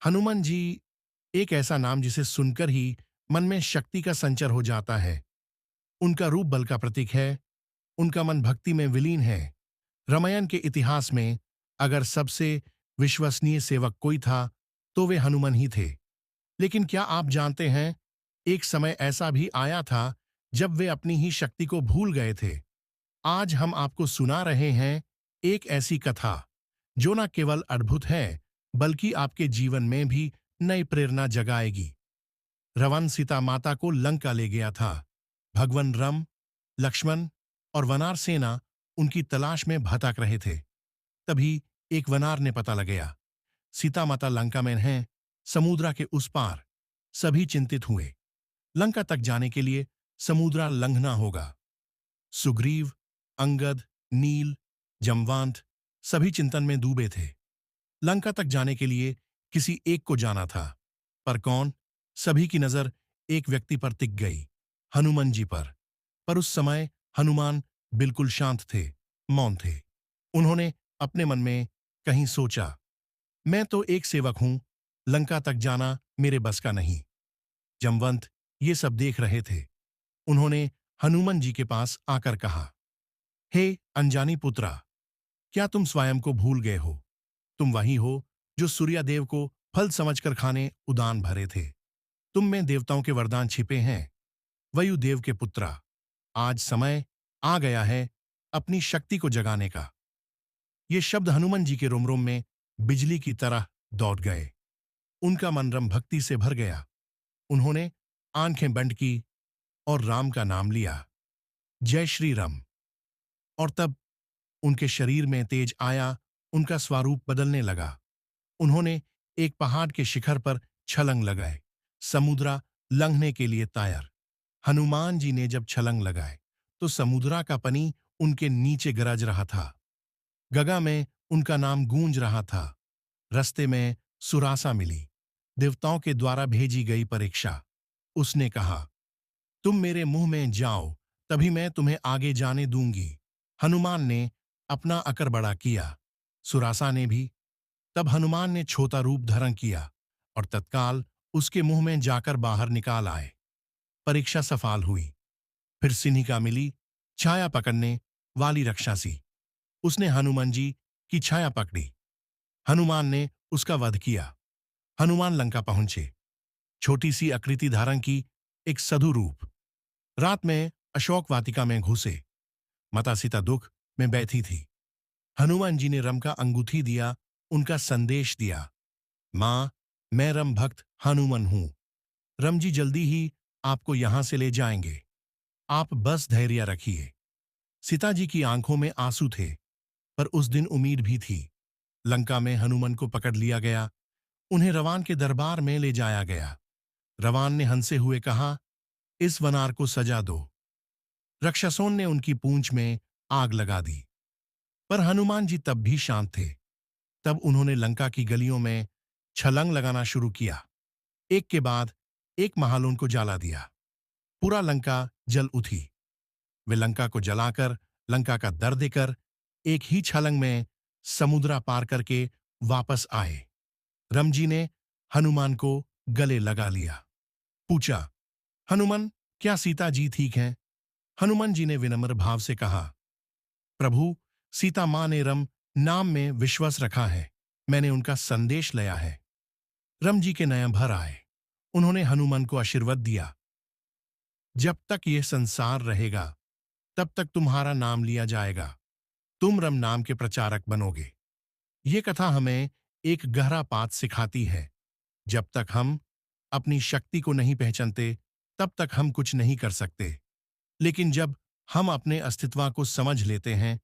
हनुमान जी एक ऐसा नाम जिसे सुनकर ही मन में शक्ति का संचर हो जाता है। उनका रूप बल का प्रतीक है, उनका मन भक्ति में विलीन है। रामायण के इतिहास में अगर सबसे विश्वसनीय सेवक कोई था, तो वे हनुमान ही थे। लेकिन क्या आप जानते हैं, एक समय ऐसा भी आया था जब वे अपनी ही शक्ति को भूल गए थे। आज हम आपको सुना रहे हैं एक ऐसी कथा जो न केवल अद्भुत है, बल्कि आपके जीवन में भी नई प्रेरणा जगाएगी। रावण सीता माता को लंका ले गया था। भगवान राम, लक्ष्मण और वानर सेना उनकी तलाश में भटक रहे थे। तभी एक वानर ने पता लगाया, सीता माता लंका में हैं, समुद्र के उस पार। सभी चिंतित हुए। लंका तक जाने के लिए समुद्र लंघना होगा। सुग्रीव, अंगद, नील, जमवांत सभी चिंतन में डूबे थे। लंका तक जाने के लिए किसी एक को जाना था, पर कौन? सभी की नजर एक व्यक्ति पर टिक गई, हनुमान जी पर। पर उस समय हनुमान बिल्कुल शांत थे, मौन थे। उन्होंने अपने मन में कहीं सोचा, मैं तो एक सेवक हूं, लंका तक जाना मेरे बस का नहीं। जमवंत ये सब देख रहे थे। उन्होंने हनुमान जी के पास आकर कहा, हे अनजानी पुत्रा, क्या तुम स्वयं को भूल गए हो? तुम वही हो जो सूर्यदेव को फल समझकर खाने उदान भरे थे। तुम में देवताओं के वरदान छिपे हैं। वायुदेव के पुत्रा, आज समय आ गया है अपनी शक्ति को जगाने का। ये शब्द हनुमान जी के रोम-रोम में बिजली की तरह दौड़ गए। उनका मन रम भक्ति से भर गया। उन्होंने आंखें बंद की और राम का नाम लिया, जय श्री राम। और तब उनके शरीर में तेज आया, उनका स्वरूप बदलने लगा। उन्होंने एक पहाड़ के शिखर पर छलांग लगाए, समुद्र लंघने के लिए तैयार। हनुमान जी ने जब छलांग लगाए, तो समुद्र का पानी उनके नीचे गरज रहा था। गगन में उनका नाम गूंज रहा था। रास्ते में सुरासा मिली, देवताओं के द्वारा भेजी गई परीक्षा। उसने कहा, तुम मेरे मुंह में जाओ, तभी मैं तुम्हें आगे जाने दूंगी। हनुमान ने अपना अकर बड़ा किया, सुरासा ने भी। तब हनुमान ने छोटा रूप धारण किया और तत्काल उसके मुंह में जाकर बाहर निकाल आए। परीक्षा सफल हुई। फिर सिन्हिका मिली, छाया पकड़ने वाली राक्षसी। उसने हनुमान जी की छाया पकड़ी। हनुमान ने उसका वध किया। हनुमान लंका पहुंचे। छोटी सी आकृति धारण की एक साधु रूप। रात में अशोक वाटिका में घुसे। माता सीता दुख में बैठी थी। हनुमान जी ने राम का अंगूठी दिया, उनका संदेश दिया, मां, मैं राम भक्त हनुमान हूं। राम जी जल्दी ही आपको यहां से ले जाएंगे। आप बस धैर्य रखिए। सीता जी की आंखों में आंसू थे, पर उस दिन उम्मीद भी थी। लंका में हनुमान को पकड़ लिया गया। उन्हें रावण के दरबार में ले जाया गया। रावण ने हंसे हुए कहा, इस वानर को सजा दो। राक्षसों ने उनकी पूंछ में आग लगा दी। पर हनुमान जी तब भी शांत थे। तब उन्होंने लंका की गलियों में छलांग लगाना शुरू किया। एक के बाद एक महल को जला दिया। पूरा लंका जल उठी। वे लंका को जलाकर, लंका का दर देकर एक ही छलांग में समुद्र पार करके वापस आए। राम जी ने हनुमान को गले लगा लिया। पूछा, हनुमान, क्या सीता जी ठीक हैं? हनुमान जी ने विनम्र भाव से कहा, प्रभु, सीता मां ने राम नाम में विश्वास रखा है। मैंने उनका संदेश लाया है। राम जी के नयन भर आए। उन्होंने हनुमान को आशीर्वाद दिया, जब तक यह संसार रहेगा, तब तक तुम्हारा नाम लिया जाएगा। तुम राम नाम के प्रचारक बनोगे। ये कथा हमें एक गहरा पाठ सिखाती है। जब तक हम अपनी शक्ति को नहीं पहचानते, तब तक हम कुछ नहीं कर सकते। लेकिन जब हम अपने अस्तित्व को समझ लेते हैं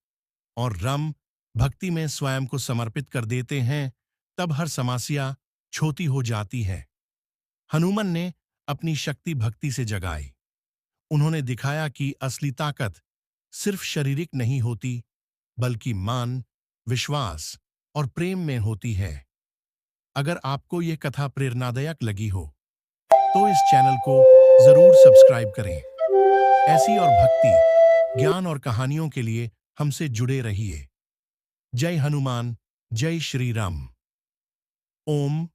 और राम भक्ति में स्वयं को समर्पित कर देते हैं, तब हर समस्या छोटी हो जाती है। हनुमान ने अपनी शक्ति भक्ति से जगाई। उन्होंने दिखाया कि असली ताकत सिर्फ शारीरिक नहीं होती, बल्कि मान, विश्वास और प्रेम में होती है। अगर आपको यह कथा प्रेरणादायक लगी हो, तो इस चैनल को जरूर सब्सक्राइब करें। ऐसी और भक्ति, ज्ञान और कहानियों के लिए हमसे जुड़े रहिए। जय हनुमान, जय श्री राम। ओम